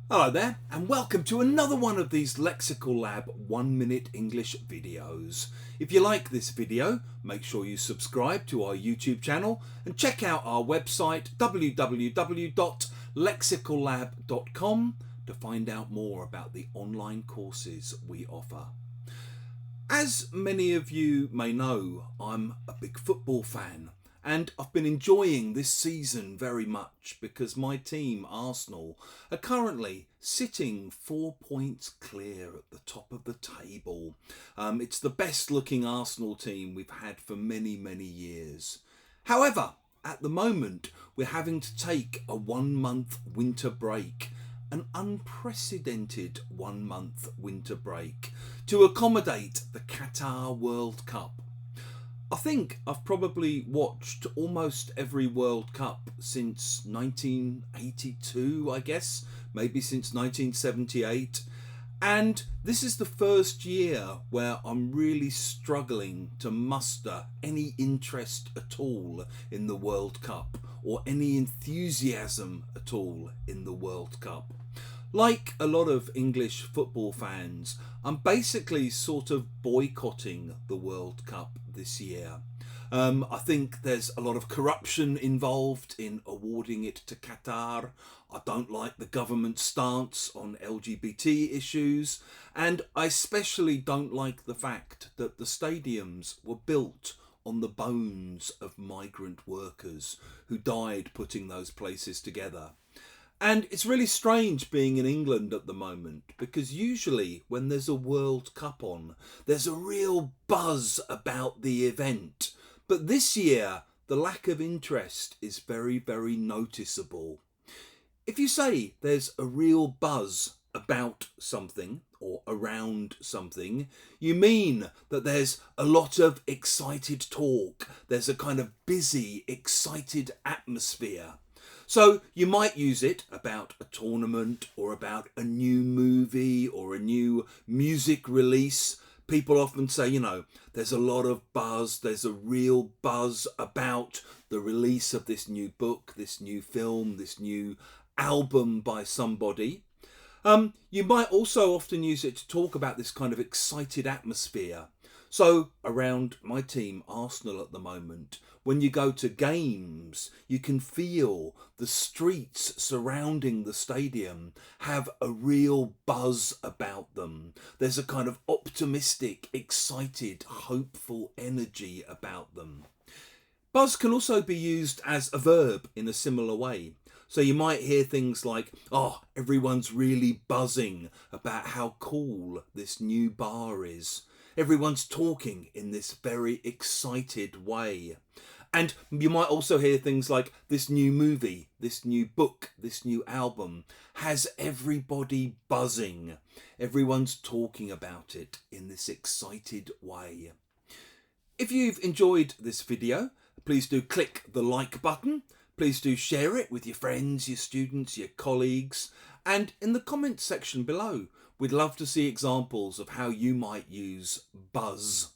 Hello there, and welcome to another one of these Lexical Lab 1 Minute English videos. If you like this video, make sure you subscribe to our YouTube channel and check out our website www.lexicallab.com to find out more about the online courses we offer. As many of you may know, I'm a big football fan. And I've been enjoying this season very much because my team, Arsenal, are currently sitting 4 points clear at the top of the table. It's the best looking Arsenal team we've had for many, many years. However, at the moment, we're having to take a 1 month winter break, an unprecedented 1 month winter break, to accommodate the Qatar World Cup. I think I've probably watched almost every World Cup since 1982, I guess, maybe since 1978. And this is the first year where I'm really struggling to muster any interest at all in the World Cup or any enthusiasm at all in the World Cup. Like a lot of English football fans, I'm basically sort of boycotting the World Cup this year. I think there's a lot of corruption involved in awarding it to Qatar. I don't like the government's stance on LGBT issues, and I especially don't like the fact that the stadiums were built on the bones of migrant workers who died putting those places together. And it's really strange being in England at the moment because usually when there's a World Cup on, there's a real buzz about the event. But this year, the lack of interest is very, very noticeable. If you say there's a real buzz about something or around something, you mean that there's a lot of excited talk. There's a kind of busy, excited atmosphere. So you might use it about a tournament or about a new movie or a new music release. People often say, there's a lot of buzz, there's a real buzz about the release of this new book, this new film, this new album by somebody. You might also often use it to talk about this kind of excited atmosphere. So around my team, Arsenal at the moment, when you go to games, you can feel the streets surrounding the stadium have a real buzz about them. There's a kind of optimistic, excited, hopeful energy about them. Buzz can also be used as a verb in a similar way. So you might hear things like, everyone's really buzzing about how cool this new bar is. Everyone's talking in this very excited way. And you might also hear things like this new movie, this new book, this new album has everybody buzzing. Everyone's talking about it in this excited way. If you've enjoyed this video, please do click the like button. Please do share it with your friends, your students, your colleagues. And in the comments section below, we'd love to see examples of how you might use buzz.